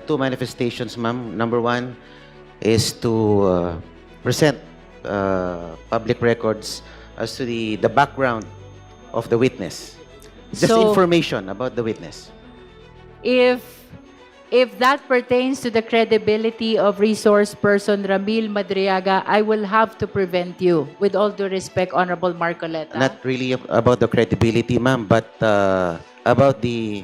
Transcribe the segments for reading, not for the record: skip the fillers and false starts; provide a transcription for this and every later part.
two manifestations, ma'am. Number one is to present public records as to the background of the witness. Just So- information about the witness. If that pertains to the credibility of resource person Ramil Madriaga, I will have to prevent you. With all due respect, Honorable Marcoleta. Not really about the credibility, ma'am, but about the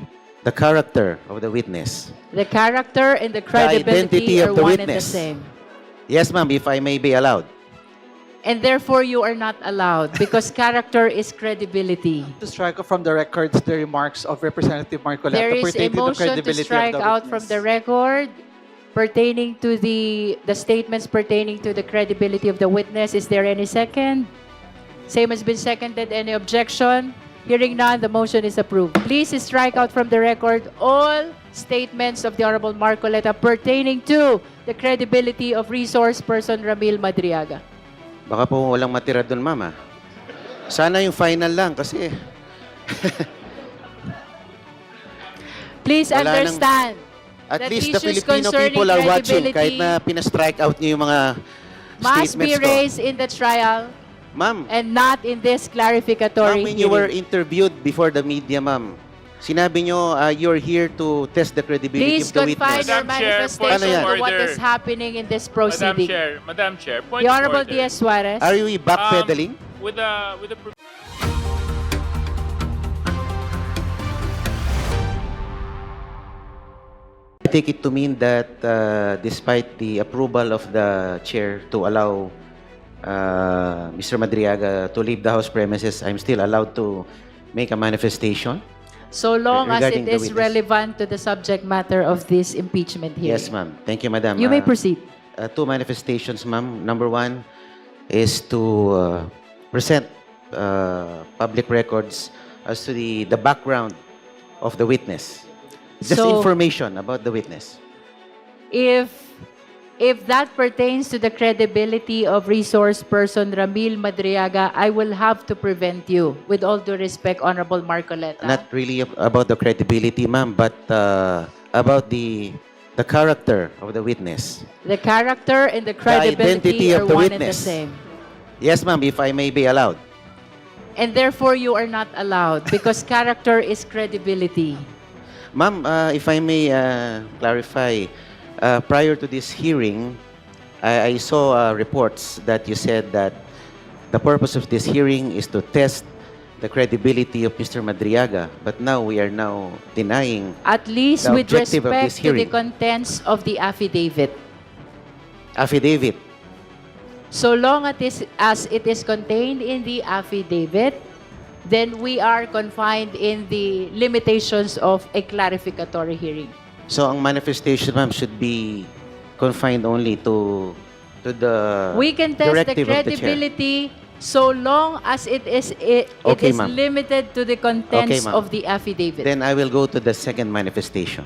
character of the witness. The character and the credibility identity are of the one and the witness. same. Yes, ma'am, if I may be allowed. And therefore, you are not allowed because character is credibility. To strike from the records the remarks of Representative Marcoleta There is a pertaining to the motion to credibility strike of the out from witness. the record pertaining to the statements pertaining to the credibility of the witness. Is there any second? Same has been seconded. Any objection? Hearing none, the motion is approved. Please strike out from the record all statements of the Honorable Marcoleta pertaining to the credibility of resource person Ramil Madriaga. Baka po walang matira doon, ma'am. Sana yung final lang kasi Please Wala nang- understand at that least the issues Filipino concerning people are watching credibility kahit na pina-strike out niyo yung mga must be statements ko. raised in the trial Ma'am, and not in this clarificatory when you were hearing. interviewed before the media, ma'am, sinabi nyo you're here to test the credibility Please of the confine witness. your Madam Chair, manifestation point of to what order. is happening in this Madam proceeding. Chair, point The of Honorable order. Diaz Suarez. Are you backpedaling? With the I take it to mean that despite the approval of the chair to allow Mr. Madriaga to leave the House premises, I'm still allowed to make a manifestation? So long as regarding it the is witness. relevant to the subject matter of this impeachment hearing. Yes, ma'am. Thank you, madam. You may proceed. Two manifestations, ma'am. Number one is to present public records as to the background of the witness. Just So- information about the witness. If that pertains to the credibility of resource person Ramil Madriaga, I will have to prevent you. With all due respect, Honorable Marcoleta. Not really about the credibility, ma'am, but about the character of the witness. The character and the credibility identity are of the one and the witness. same. Yes, ma'am, if I may be allowed. And therefore, you are not allowed because character is credibility. Ma'am, if I may clarify, prior to this hearing, I saw reports that you said that the purpose of this hearing is to test the credibility of Mr. Madriaga. But now we are now denying At least The with objective of respect this to the hearing. contents of the affidavit. affidavit. So long as it is contained in the affidavit, then we are confined in the limitations of a clarificatory hearing. So ang manifestation, ma'am, should be confined only to the We can test the directive of the chair. credibility so long as it is Okay, ma'am. limited to the contents ma'am. of the affidavit. Then I will go to the second manifestation.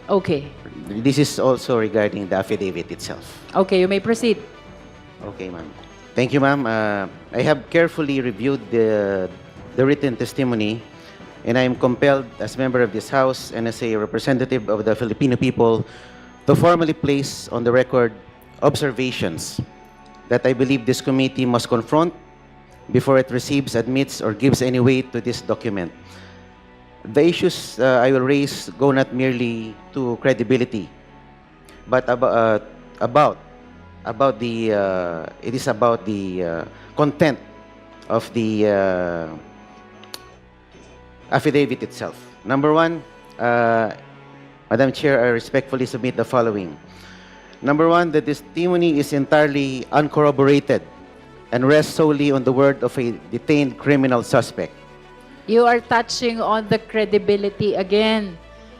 Okay. This is also regarding the affidavit itself. Okay, you may proceed. Okay, ma'am. Thank you, ma'am. I have carefully reviewed the written testimony, and I am compelled, as member of this House and as a representative of the Filipino people, to formally place on the record observations that I believe this committee must confront before it receives, admits, or gives any weight to this document. The issues I will raise go not merely to credibility, but about the it is about the content of the affidavit itself. Number one, Madam Chair, I respectfully submit the following. Number one, the testimony is entirely uncorroborated and rests solely on the word of a detained criminal suspect. You are touching on the credibility again.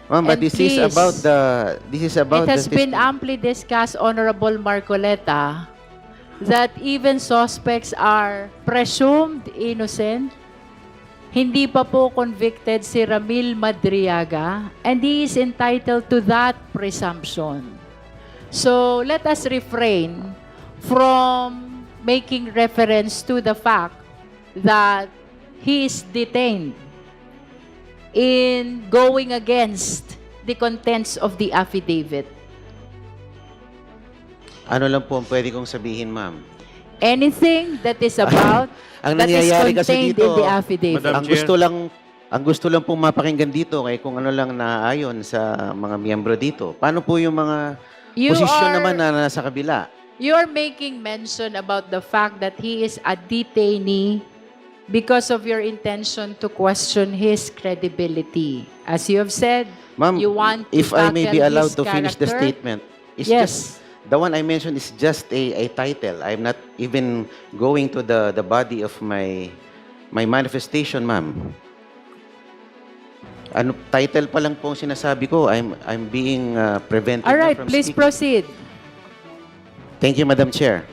Ma'am, but And this is about please, the It has been testimony. amply discussed, Honorable Marcoleta, that even suspects are presumed innocent. Hindi pa po convicted si Ramil Madriaga, and he is entitled to that presumption. So let us refrain from making reference to the fact that he is detained in going against the contents of the affidavit? Ano lang po ang pwede kong sabihin, ma'am? Anything that is about, Ang that is nangyayari kasi contained dito, in the affidavit. Madam ang Chair. gusto lang pong mapakinggan dito kay kung ano lang naaayon sa mga miyembro dito. Paano po yung mga You posisyon are- naman na nasa kabila? You're making mention about the fact that he is a detainee because of your intention to question his credibility. As you have said, Ma'am, you want to if I may be tackle allowed his to finish the character? statement, it's Yes. just, the one I mentioned is just a title. I'm not even going to the body of my manifestation, ma'am. Ano, title pa lang po ang sinasabi ko. I'm being prevented All na right, from please speaking. proceed. Thank you, Madam Chair.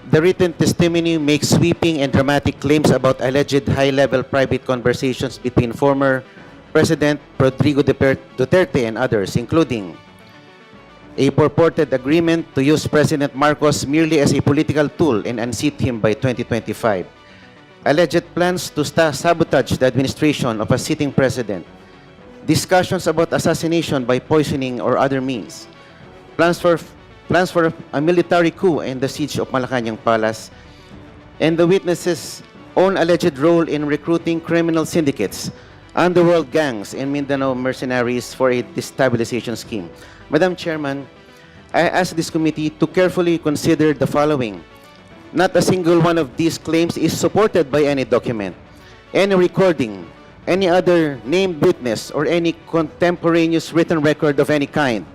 The written testimony makes sweeping and dramatic claims about alleged high-level private conversations between former President Rodrigo Duterte and others, including a purported agreement to use President Marcos merely as a political tool and unseat him by 2025, alleged plans to sabotage the administration of a sitting president, discussions about assassination by poisoning or other means, plans for a military coup and the siege of Malacanang Palace, and the witnesses' own alleged role in recruiting criminal syndicates, underworld gangs, and Mindanao mercenaries for a destabilization scheme. Madam Chairman, I ask this committee to carefully consider the following. Not a single one of these claims is supported by any document, any recording, any other named witness, or any contemporaneous written record of any kind.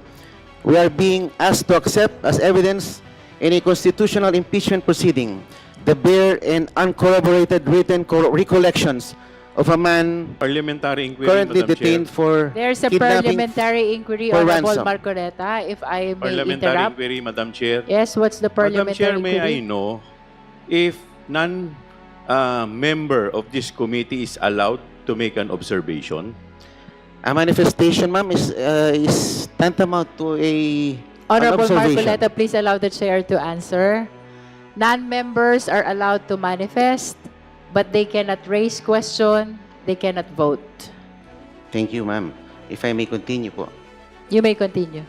We are being asked to accept as evidence in a constitutional impeachment proceeding the bare and uncorroborated written recollections of a man Parliamentary inquiry, currently Madam detained Chair. for There's a kidnapping. parliamentary inquiry, for Honorable ransom. Marcoleta, if I may Parliamentary interrupt. inquiry, Madam Chair. Yes, what's the Madam parliamentary Chair, may I inquiry? know if member of this committee is allowed to make an observation? A manifestation, ma'am, is tantamount to an Honorable observation. Marcoleta, please allow the chair to answer. Non-members are allowed to manifest, but they cannot raise question, they cannot vote. Thank you, ma'am. If I may continue po. You may continue.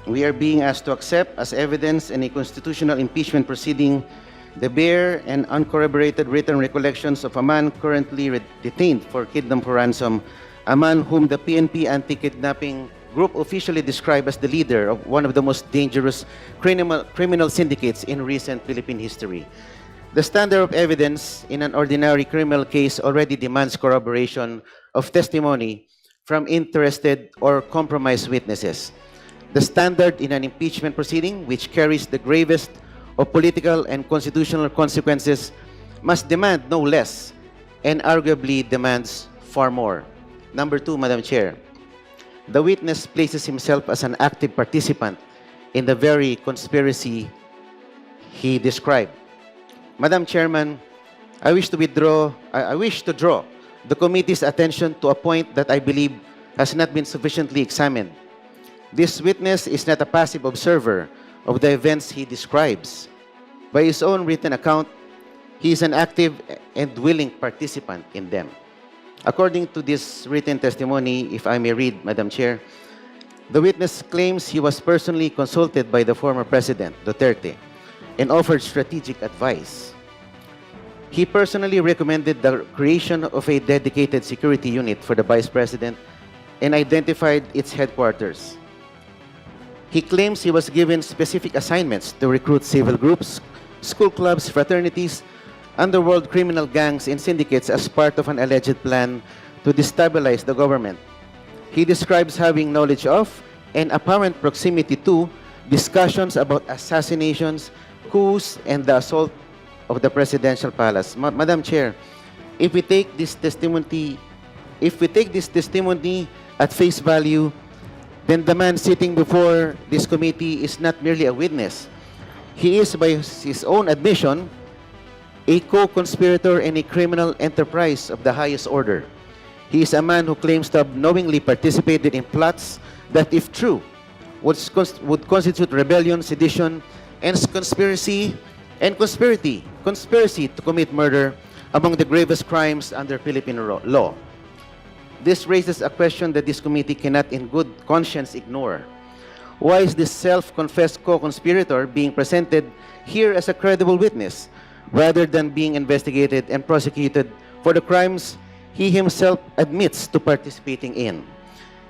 We are being asked to accept as evidence in a constitutional impeachment proceeding the bare and uncorroborated written recollections of a man currently detained for kidnap for ransom, a man whom the PNP anti-kidnapping group officially described as the leader of one of the most dangerous criminal syndicates in recent Philippine history. The standard of evidence in an ordinary criminal case already demands corroboration of testimony from interested or compromised witnesses. The standard in an impeachment proceeding, which carries the gravest of political and constitutional consequences, must demand no less and arguably demands far more. Number two, Madam Chair, the witness places himself as an active participant in the very conspiracy he described. Madam Chairman, I wish to draw the committee's attention to a point that I believe has not been sufficiently examined. This witness is not a passive observer of the events he describes. By his own written account, he is an active and willing participant in them. According to this written testimony, if I may read, Madam Chair, the witness claims he was personally consulted by the former President, Duterte, and offered strategic advice. He personally recommended the creation of a dedicated security unit for the Vice President and identified its headquarters. He claims he was given specific assignments to recruit civil groups, school clubs, fraternities, underworld criminal gangs, and syndicates as part of an alleged plan to destabilize the government. He describes having knowledge of and apparent proximity to discussions about assassinations, coups, and the assault of the presidential palace. Madam Chair, if we take this testimony at face value, then the man sitting before this committee is not merely a witness. He is, by his own admission, a co-conspirator in a criminal enterprise of the highest order. He is a man who claims to have knowingly participated in plots that, if true, would constitute rebellion, sedition, and conspiracy and conspiracy to commit murder among the gravest crimes under Philippine law. This raises a question that this committee cannot in good conscience ignore. Why is this self-confessed co-conspirator being presented here as a credible witness rather than being investigated and prosecuted for the crimes he himself admits to participating in?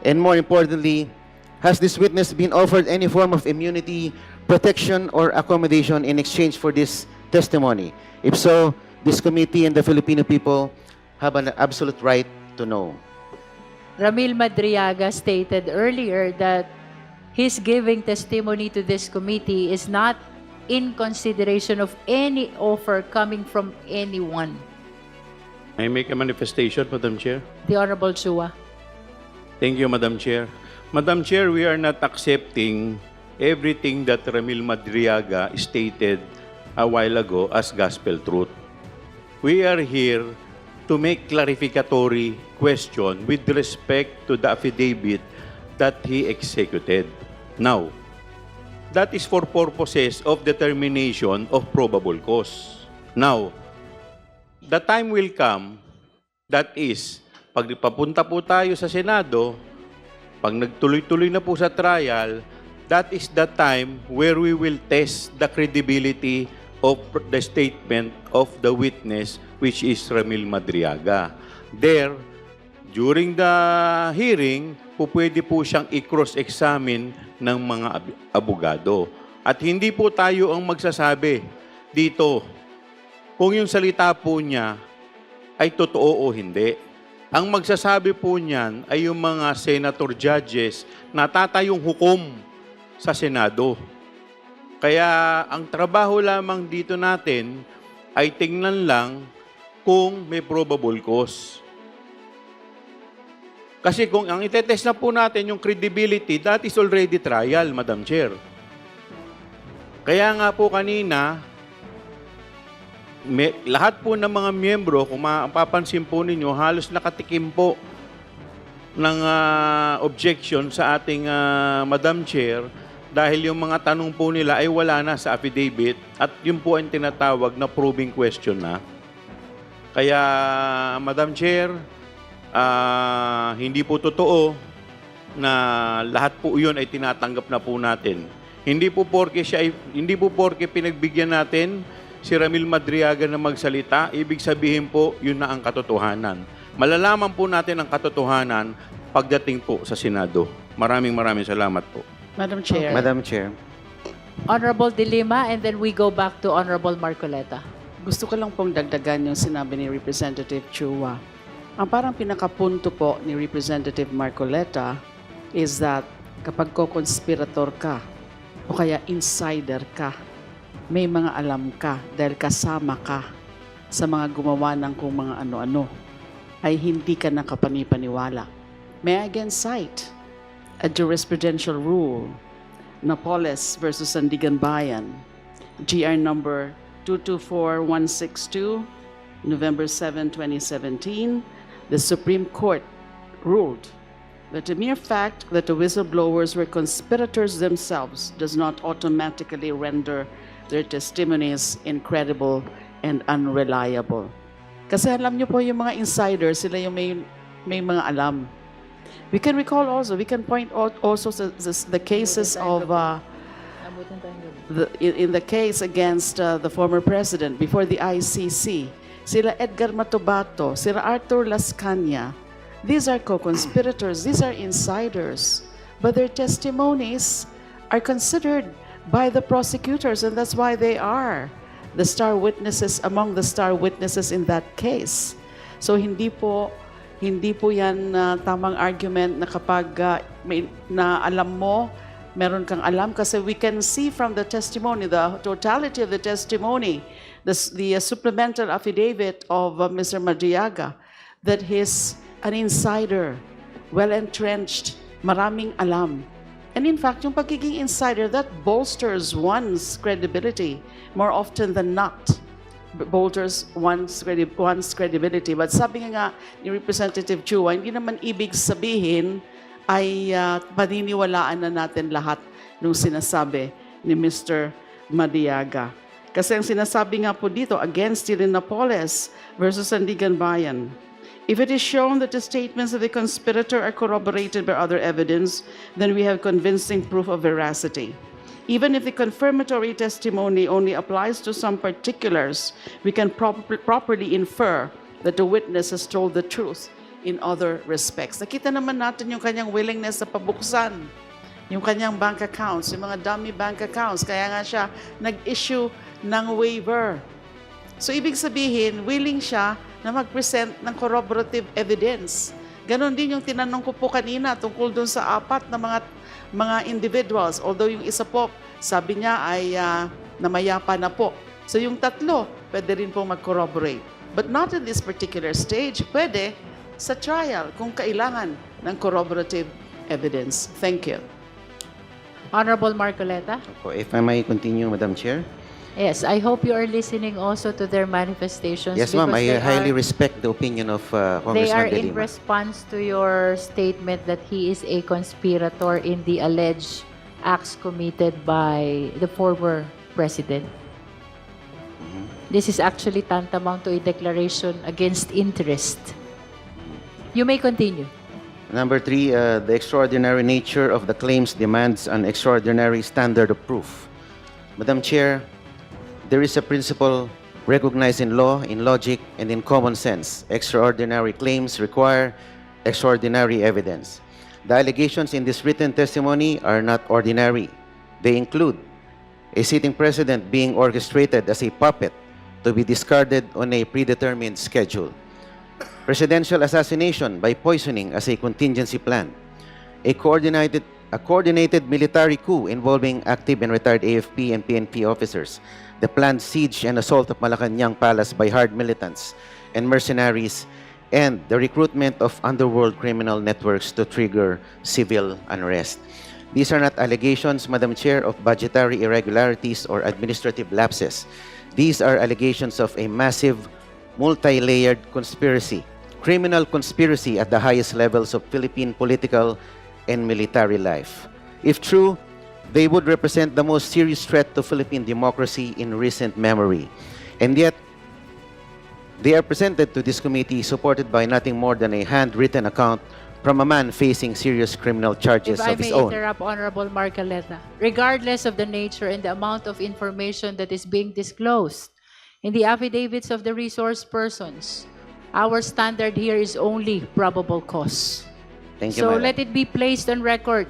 And more importantly, has this witness been offered any form of immunity, protection, or accommodation in exchange for this testimony? If so, this committee and the Filipino people have an absolute right to know. Ramil Madriaga stated earlier that his giving testimony to this committee is not in consideration of any offer coming from anyone. May I make a manifestation, Madam Chair? The Honorable Chua. Thank you, Madam Chair. Madam Chair, we are not accepting everything that Ramil Madriaga stated a while ago as gospel truth. We are here to make clarificatory question with respect to the affidavit that he executed. Now, that is for purposes of determination of probable cause. Now, the time will come, that is, pag papunta po tayo sa Senado, pag nagtuloy-tuloy na po sa trial, that is the time where we will test the credibility of the statement of the witness, which is Ramil Madriaga. There, during the hearing, pwede po siyang i-cross-examine ng mga abogado. At hindi po tayo ang magsasabi dito kung yung salita po niya ay totoo o hindi. Ang magsasabi po niyan ay yung mga senator judges na tatayong hukom sa Senado. Kaya ang trabaho lamang dito natin ay tingnan lang kung may probable cause. Kasi kung ang itetest na po natin yung credibility, that is already trial, Madam Chair. Kaya nga po kanina, lahat po ng mga miyembro, kung mapapansin po ninyo, halos nakatikim po ng objection sa ating Madam Chair dahil yung mga tanong po nila ay wala na sa affidavit at yun po ang tinatawag na probing question na. Kaya, Madam Chair, hindi po totoo na lahat po yun ay tinatanggap na po natin. Hindi po porke pinagbigyan natin si Ramil Madriaga na magsalita, ibig sabihin po, yun na ang katotohanan. Malalaman po natin ang katotohanan pagdating po sa Senado. Maraming salamat po. Madam Chair. Madam Chair. Honorable De Lima, and then we go back to Honorable Marcoleta. Gusto ko lang pong dagdagan yung sinabi ni Representative Chua. Ang parang pinakapunto po ni Representative Marcoleta is that kapag co-conspirator ka o kaya insider ka, may mga alam ka dahil kasama ka sa mga gumawa ng kung mga ano-ano, ay hindi ka nakapanipaniwala. May I again cite a jurisprudential rule, Napoles versus Sandigan Bayan, GR number 224162, November 7, 2017, the Supreme Court ruled that the mere fact that the whistleblowers were conspirators themselves does not automatically render their testimonies incredible and unreliable. Kasi alam niyo po yung mga insiders, sila yung may mga alam. We can recall also, we can point out also the cases of in the case against the former president before the ICC, sila Edgar Matubato, sila Arthur Las Cañas. These are co-conspirators, these are insiders, but their testimonies are considered by the prosecutors, and that's why they are the star witnesses among the star witnesses in that case. So hindi po yan tamang argument na kapag na alam mo, meron kang alam, kasi we can see from the testimony, the totality of the testimony, the supplemental affidavit of Mr. Madriaga, that he's an insider, well-entrenched, maraming alam. And in fact, yung pagiging insider, that bolsters one's credibility more often than not. Bolsters one's credibility. But sabi nga ni Representative Chua, hindi naman ibig sabihin ay paniniwalaan na natin lahat ng sinasabi ni Mr. Madriaga. Kasi ang sinasabi nga po dito, against Napoles versus Sandigan Bayan. If it is shown that the statements of the conspirator are corroborated by other evidence, then we have convincing proof of veracity. Even if the confirmatory testimony only applies to some particulars, we can properly infer that the witness has told the truth in other respects. Nakita naman natin yung kanyang willingness na pabuksan yung kanyang bank accounts, yung mga dummy bank accounts. Kaya nga siya nag-issue ng waiver. So, ibig sabihin, willing siya na mag-present ng corroborative evidence. Ganon din yung tinanong ko po kanina tungkol dun sa 4 na mga individuals. Although yung isa po, sabi niya ay namayapa na po. So, yung 3, pwede rin po mag-corroborate. But not in this particular stage. Pwede sa trial kung kailangan ng corroborative evidence. Thank you. Honorable Marcoleta? Opo, if I may continue, Madam Chair. Yes, I hope you are listening also to their manifestations. Yes, ma'am. because I they highly are- respect the opinion of They are Congressman De in Lima. response to your statement that he is a conspirator in the alleged acts committed by the former president. This is actually tantamount to a declaration against interest. You may continue. Number 3, the extraordinary nature of the claims demands an extraordinary standard of proof. Madam Chair, there is a principle recognized in law, in logic, and in common sense. Extraordinary claims require extraordinary evidence. The allegations in this written testimony are not ordinary. They include a sitting president being orchestrated as a puppet to be discarded on a predetermined schedule. Presidential assassination by poisoning as a contingency plan. A coordinated military coup involving active and retired AFP and PNP officers. The planned siege and assault of Malacanang Palace by hard militants and mercenaries, and the recruitment of underworld criminal networks to trigger civil unrest. These are not allegations, Madam Chair, of budgetary irregularities or administrative lapses. These are allegations of a massive, multi-layered conspiracy, criminal conspiracy at the highest levels of Philippine political and military life. If true, they would represent the most serious threat to Philippine democracy in recent memory. And yet, they are presented to this committee supported by nothing more than a handwritten account from a man facing serious criminal charges If I of his may own. interrupt, Honorable Marcoleta, regardless of the nature and the amount of information that is being disclosed in the affidavits of the resource persons, our standard here is only probable cause. Thank you, So Madam. let it be placed on record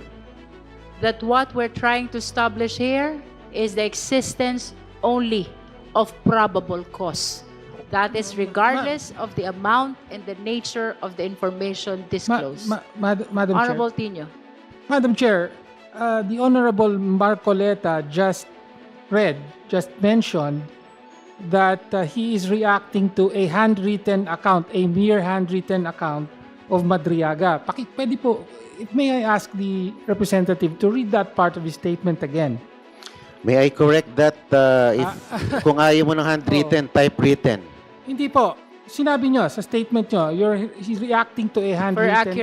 that what we're trying to establish here is the existence only of probable cause. That is regardless of the amount and the nature of the information disclosed. Madam Honorable Chair, Tino. Madam Chair, the Honorable Marcoleta just mentioned that he is reacting to a handwritten account, a mere handwritten account of Madriaga. Pwede po, may I ask the representative to read that part of his statement again? May I correct that if kung ayaw mo ng handwritten, typewritten. Hindi po. Sinabi nyo sa statement nyo, he's reacting to a For handwritten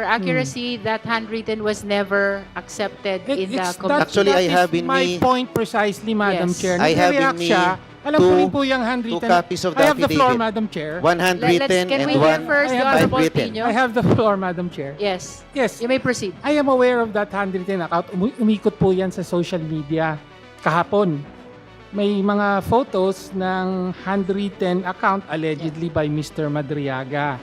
accuracy, that handwritten was never accepted in the committee. Actually, I have in my me- point precisely, Madam Yes. Chair. I have in Nagre-react me siya. Alam ko two- rin po yung handwritten. two copies of the I have the floor, affidavit. Madam Chair. One handwritten Can and we hear one first I the have Honorable typewritten. Tino? I have the floor, Madam Chair. Yes. Yes, You may proceed. I am aware of that handwritten account. Umikot po yan sa social media kahapon. May mga photos ng handwritten account allegedly by Mr. Madriaga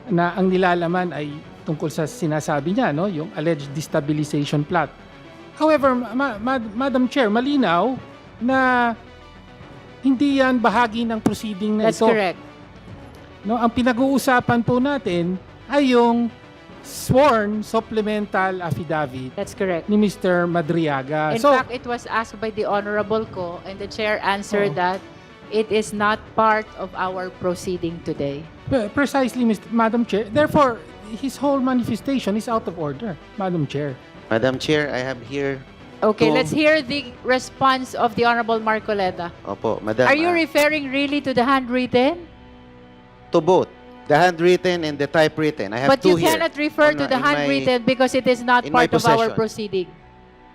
na ang nilalaman ay tungkol sa sinasabi niya, no, yung alleged destabilization plot. However, Madam Chair, malinaw na hindi yan bahagi ng proceeding na That's ito. correct. No, ang pinag-uusapan po natin ay yung sworn supplemental affidavit That's correct. ni Mr. Madriaga. In fact, it was asked by the Honorable Ko, and the Chair answered Oo. that it is not part of our proceeding today. Precisely, Madam Chair. Therefore, his whole manifestation is out of order, Madam Chair. Madam Chair, I have here. Okay, To- let's hear the response of the Honorable Marcoleta. Opo, Madam. Are you referring really to the handwritten? to both the handwritten and the typewritten? I have But you two here. cannot refer On to the my- in my- handwritten because it is not in my part of our possession. proceeding.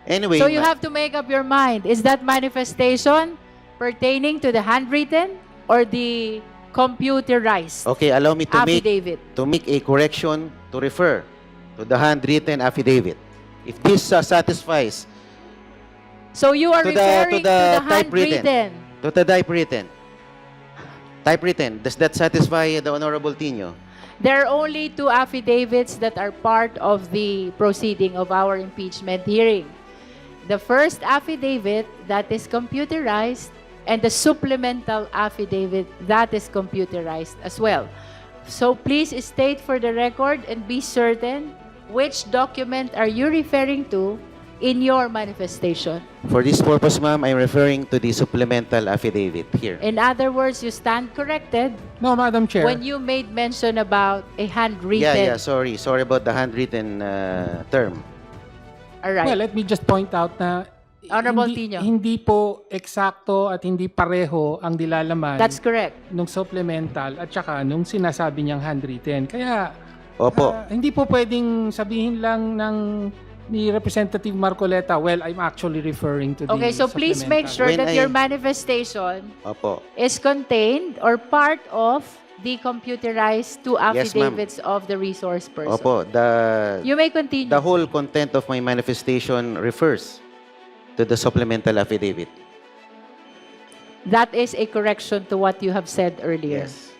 Anyway, So you have to make up your mind. Is that manifestation pertaining to the handwritten or the computerized Okay, allow me affidavit? to make a correction to refer to the handwritten affidavit. If this satisfies So you are to the- referring to the typewritten. handwritten. to the typewritten, does that satisfy the Honorable Tino? There are only two affidavits that are part of the proceeding of our impeachment hearing. The first affidavit that is computerized and the supplemental affidavit that is computerized as well. So please state for the record and be certain which document are you referring to in your manifestation. For this purpose, ma'am, I'm referring to the supplemental affidavit here. In other words, you stand corrected No, Madam Chair. when you made mention about a handwritten. Yeah, sorry about the handwritten term. All right. Well, let me just point out na Honorable hindi, Tino. hindi po eksakto at hindi pareho ang dilalaman That's correct. nung supplemental at saka nung sinasabi niyang handwritten. Kaya Opo. hindi po pwedeng sabihin lang ng ni Representative Marcoleta, well, I'm actually referring to the Okay, so please make sure When that I- your manifestation Opo. is contained or part of the computerized two Yes, ma'am. affidavits of the resource person. Opo, You may continue. the whole content of my manifestation refers to the supplemental affidavit. That is a correction to what you have said earlier. Yes.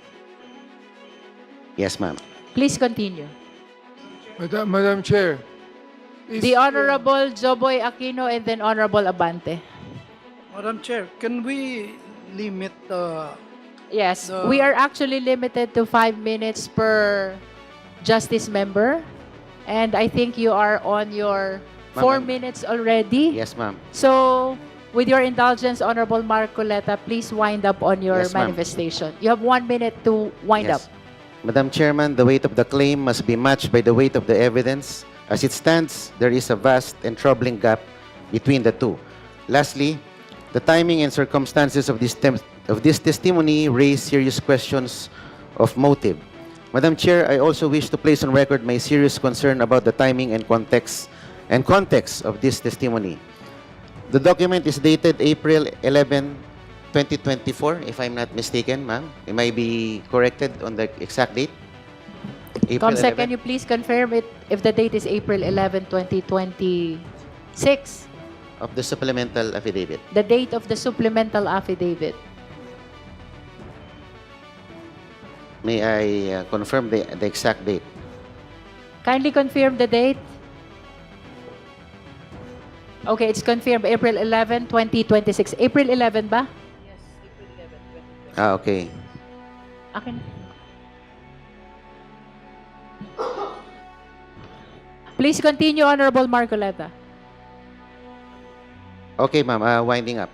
Yes, ma'am. Please continue. Madam Chair. The Honorable Joboy Aquino and then Honorable Abante. Madam Chair, can we limit Yes, The- we are actually limited to 5 minutes per justice member. And I think you are on your 4 Ma'am, minutes already. Yes, ma'am. So, with your indulgence, Honorable Marcoleta, please wind up on your Yes, ma'am. manifestation. You have 1 minute to wind up. Yes. Madam Chairman, the weight of the claim must be matched by the weight of the evidence. As it stands, there is a vast and troubling gap between the two. Lastly, the timing and circumstances of this testimony raise serious questions of motive. Madam Chair, I also wish to place on record my serious concern about the timing and context of this testimony. The document is dated April 11, 2024, if I'm not mistaken, ma'am. Am I be corrected on the exact date? April Comsec, 11? can you please confirm it if the date is April 11, 2026? Of the supplemental affidavit. The date of the supplemental affidavit. May I confirm the exact date? Kindly confirm the date. Okay, it's confirmed. April 11, 2026. April 11 ba? Okay. Akin. Please continue, Honorable Marcoleta. Okay, ma'am. Winding up.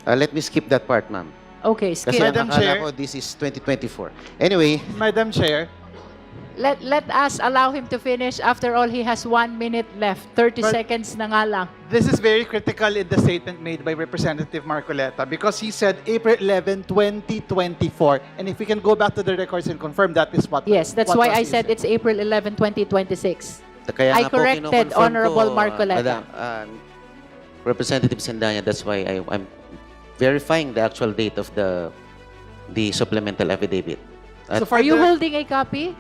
Let me skip that part, ma'am. Okay, Kasi skip. Madam akala Chair. ko this is 2024. Anyway, Madam Chair, Let us allow him to finish. After all, he has 1 minute left. 30 But- seconds na nga lang. this is very critical in the statement made by Representative Marcoleta because he said April 11, 2024. And if we can go back to the records and confirm that is what Yes, that's what why I was he said it's April 11, 2026. kaya I nga po corrected kino-confirm Honorable ko, Marcoleta. Madam, Representative Sendanya, that's why I'm verifying the actual date of the supplemental affidavit. So for Are you the- holding a copy?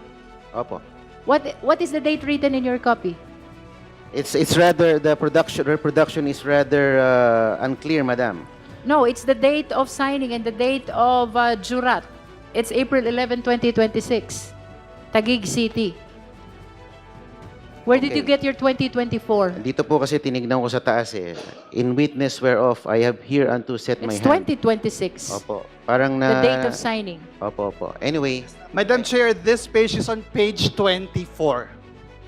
Opo. What is the date written in your copy? It's rather the reproduction is rather unclear, madam. No, it's the date of signing and the date of jurat. It's April 11, 2026. Taguig City. Where did Okay. you get your 2024? Dito po kasi tinignan ko sa taas eh. In witness whereof I have here unto set my It's hand. 2026. Opo. Parang na... The date of signing. Opo. Anyway, Madam Chair, this page is on page 24.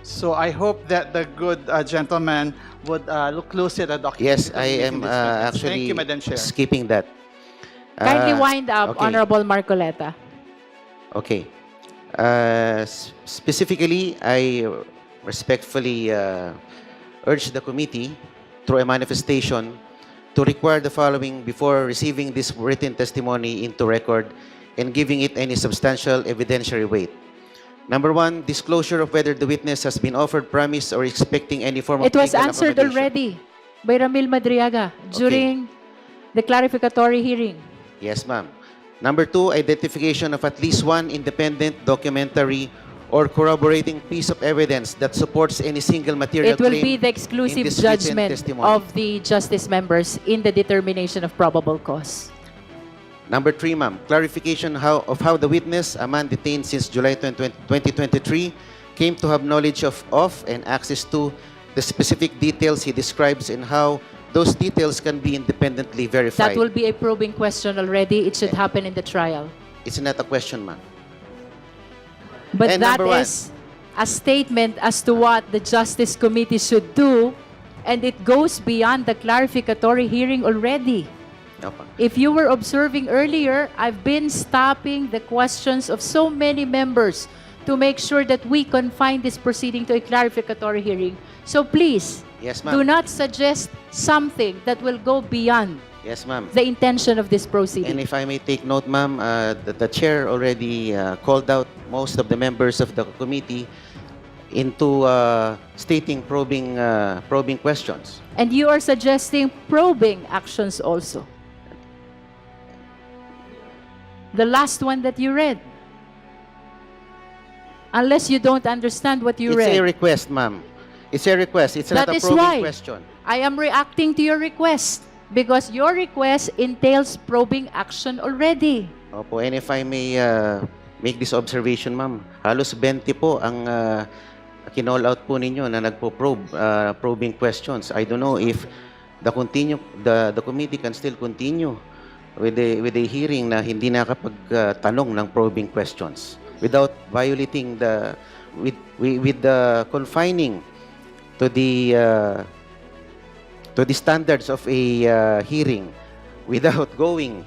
So I hope that the good gentleman would look closely at the document. yes, because I we am can discuss this. actually Thank you, Madam Chair. skipping that. Kindly wind up, okay. Honorable Marcoleta. Okay. Specifically, I respectfully urge the committee through a manifestation to require the following before receiving this written testimony into record and giving it any substantial evidentiary weight. Number one, disclosure of whether the witness has been offered promise or expecting any form of It was legal answered accommodation. already by Ramil Madriaga during the clarificatory hearing? Yes, ma'am. Number 2, identification of at least one independent documentary or corroborating piece of evidence that supports any single material It will claim be the in exclusive this written judgment testimony. of the justice members in the determination of probable cause. Number 3, ma'am, clarification of how the witness, a man detained since July 2023, came to have knowledge of and access to the specific details he describes and how those details can be independently verified. That will be a probing question already. It should happen in the trial. It's not a question, ma'am. But And that number 1. is a statement as to what the Justice Committee should do, and it goes beyond the clarificatory hearing already. Opo. If you were observing earlier, I've been stopping the questions of so many members to make sure that we confine this proceeding to a clarificatory hearing. So please, Yes, do ma'am. not suggest something that will go beyond Yes, ma'am. the intention of this And proceeding. if I may take note, ma'am, the chair already called out most of the members of the committee into stating probing questions. And you are suggesting probing actions also. The last one that you read. Unless you don't understand what you It's a read. request, ma'am. It's a request. It's not That a is probing why question. I am reacting to your request because your request entails probing action already. Opo, and if I may make this observation, ma'am, halos 20 po ang kinall out po ninyo na nagpo-probe, probing questions. I don't know if the committee can still continue with the hearing na hindi nakapagtanong ng probing questions without violating with the confining to the standards of a hearing without going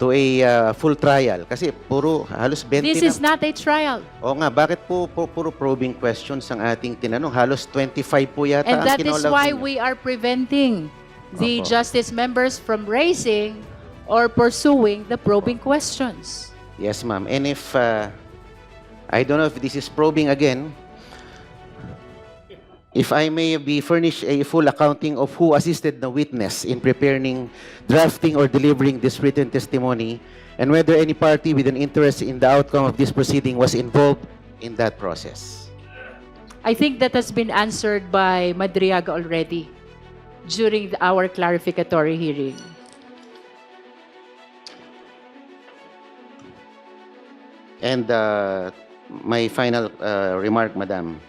to a full trial. Kasi puro halos 20 This na. is not a trial. Oo nga, bakit po puro probing questions ang ating tinanong? Halos 25 po yata And ang that is kinall out why ninyo. we are preventing the Opo. justice members from raising or pursuing the probing questions. Yes, ma'am. And if, I don't know if this is probing again, if I may be furnished a full accounting of who assisted the witness in preparing, drafting, or delivering this written testimony, and whether any party with an interest in the outcome of this proceeding was involved in that process. I think that has been answered by Madriaga already during our clarificatory hearing. And my final remark, Madam.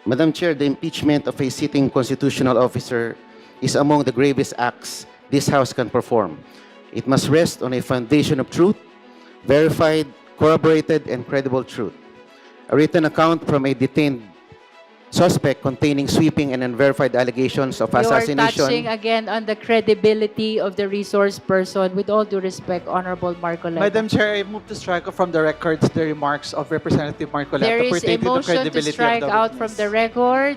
Madam Chair, the impeachment of a sitting constitutional officer is among the gravest acts this House can perform. It must rest on a foundation of truth, verified, corroborated, and credible truth. A written account from a detained suspect containing sweeping and unverified allegations of You are assassination. touching again on the credibility of the resource person. With all due respect, Honorable Marcoleta. Madam Chair, I move to strike off from the records the remarks of Representative Marcoleta There is a pertaining to the motion to credibility strike of the out witness. from the record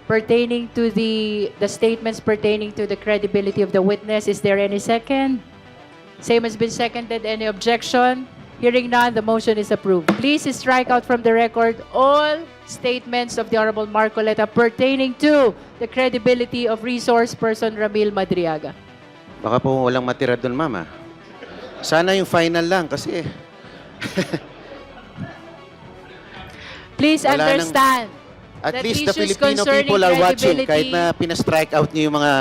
pertaining to the statements pertaining to the credibility of the witness. Is there any second? Same has been seconded. Any objection? Hearing none, the motion is approved. Please strike out from the record all statements of the Honorable Marcoleta pertaining to the credibility of resource person Ramil Madriaga. Baka po walang matira doon, Mama. Sana yung final lang kasi Please Wala nang- understand at that least the issues Filipino concerning people are watching kahit credibility na pina-strike out niyo yung mga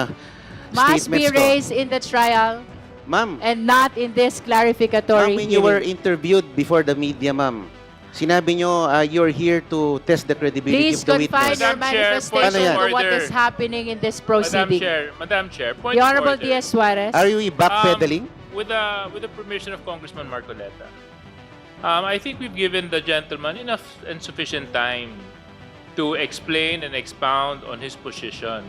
must be statements ko. raised in the trial Ma'am, and not in this clarificatory when you were hearing. interviewed before the media, ma'am, sinabi nyo you're here to test the credibility Please of the confine witness. your Madam Chair, manifestation point of to what order. is happening in this Madam proceeding. Chair, point The of Honorable order. Diaz Suarez. Are you backpedaling? With the permission of Congressman Marcoleta, I think we've given the gentleman enough and sufficient time to explain and expound on his position.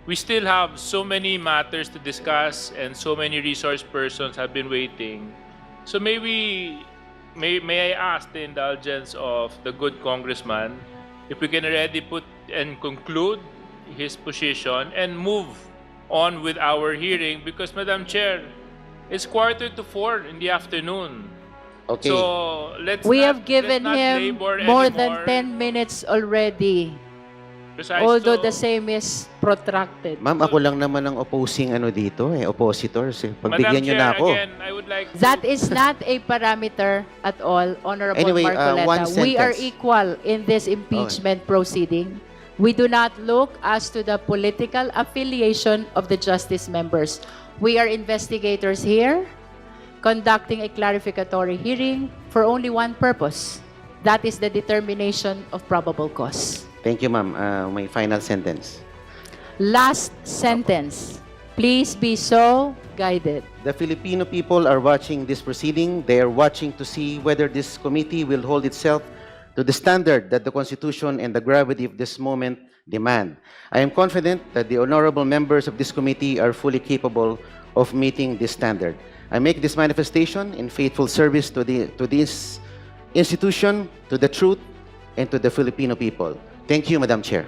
We still have so many matters to discuss and so many resource persons have been waiting. So may I ask the indulgence of the good congressman if we can already put and conclude his position and move on with our hearing, because Madam Chair, it's 3:45 in the afternoon. Okay. So let's We not, have given let's not him labor more anymore. than 10 minutes already. Besides, Although so- the same is protracted. Ma'am, ako lang naman ang opposing dito, oppositors. Pagbigyan nyo Madam na Chair, ako. again, I would like to- That is not a parameter at all, Honorable Anyway, Marcoleta. one We are sentence. equal in this impeachment proceeding. We do not look as to the political affiliation of the justice members. We are investigators here, conducting a clarificatory hearing for only one purpose. That is the determination of probable cause. Thank you, ma'am. My final sentence. Last sentence. Please be so guided. The Filipino people are watching this proceeding. They are watching to see whether this committee will hold itself to the standard that the Constitution and the gravity of this moment demand. I am confident that the honorable members of this committee are fully capable of meeting this standard. I make this manifestation in faithful service to this institution, to the truth, and to the Filipino people. Thank you, Madam Chair.